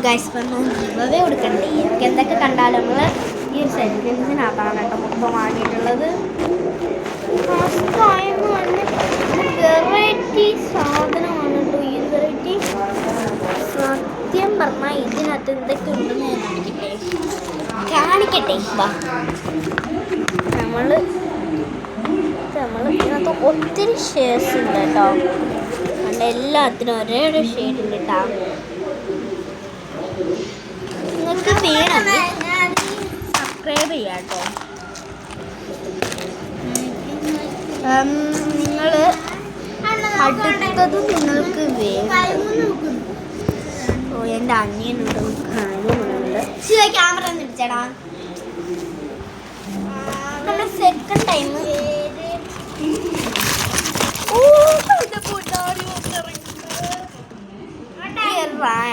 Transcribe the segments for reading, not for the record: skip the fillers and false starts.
Guys വെറുതെ കൊടുക്കണ്ടേ നമുക്ക് എന്തൊക്കെ കണ്ടാലും നമ്മൾ ഈ ഒരു സെൻറ്റൻസിനകത്താണ് കേട്ടോ മൊത്തം വാങ്ങിയിട്ടുള്ളത്. വെറൈറ്റി സാധനമാണ് കേട്ടോ ഈ ഒരു വെറൈറ്റി. സത്യം പറഞ്ഞാൽ ഇതിനകത്ത് എന്തൊക്കെ ഉണ്ടെന്ന് കാണിക്കട്ടെ. നമ്മൾ ഇതിനകത്ത് ഒത്തിരി ഷെയർസ് ഉണ്ട് കേട്ടോ. അതുകൊണ്ട് എല്ലാത്തിനും ഒരേ ഒരു ഷെയ്ഡ് ഉണ്ട് കേട്ടോ. നിങ്ങൾക്ക് വേണമെങ്കിൽ സബ്സ്ക്രൈബ് ചെയ്യാം കേട്ടോ. നിങ്ങൾ അടുത്തതും നിങ്ങൾക്ക് വേണം. ഓ എൻ്റെ അനിയനുണ്ട് കാണുന്നുണ്ട്. ക്യാമറ തിരിച്ചടാ. നമ്മൾ സെക്കൻഡ് ടൈം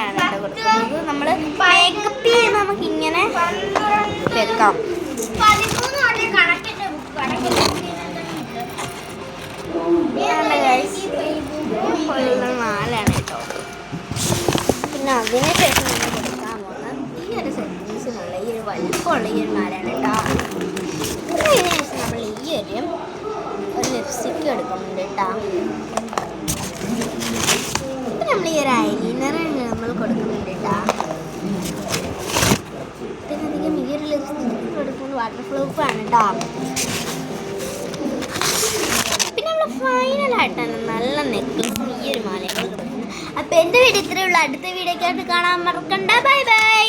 ാണ് കൊടുക്കുന്നത്. നമ്മൾ മേക്കപ്പ് ചെയ്യുന്ന നമുക്ക് ഇങ്ങനെ വെക്കാം. നാലാണ് കേട്ടോ. പിന്നെ അതിന് ശേഷം നമ്മൾ കൊടുക്കാൻ പോകുന്നത് ഈ ഒരു സെറ്റിങ്സിനുള്ള ഈ ഒരു വലിപ്പമുള്ള ഈ ഒരു മാലയാണ് കേട്ടോ. അതിന് ശേഷം നമ്മൾ ഈ ഒരു ലിപ്സ്റ്റിക്ക് എടുക്കുന്നുണ്ട് കേട്ടോ. ഇപ്പം നമ്മൾ ഈ ഒരു ഐലൈനർ നമ്മൾ കൊടുക്കുന്നുണ്ട് കേട്ടോ. ഇതിനധികം ഈ ഒരു ലിപ്സ്റ്റിക്ക് കൊടുക്കുന്നത് വാട്ടർ പ്രൂഫാണ് കേട്ടോ. പിന്നെ നമ്മൾ ഫൈനലായിട്ടാണ് നല്ല നെക്ലസ് ഈ ഒരു മാലകൾ കൊടുക്കുന്നത്. അപ്പോൾ എൻ്റെ വീഡിയോ ഇത്രയേ ഉള്ളൂ. അടുത്ത വീഡിയോക്കായിട്ട് കാണാൻ മറക്കണ്ട. Bye bye.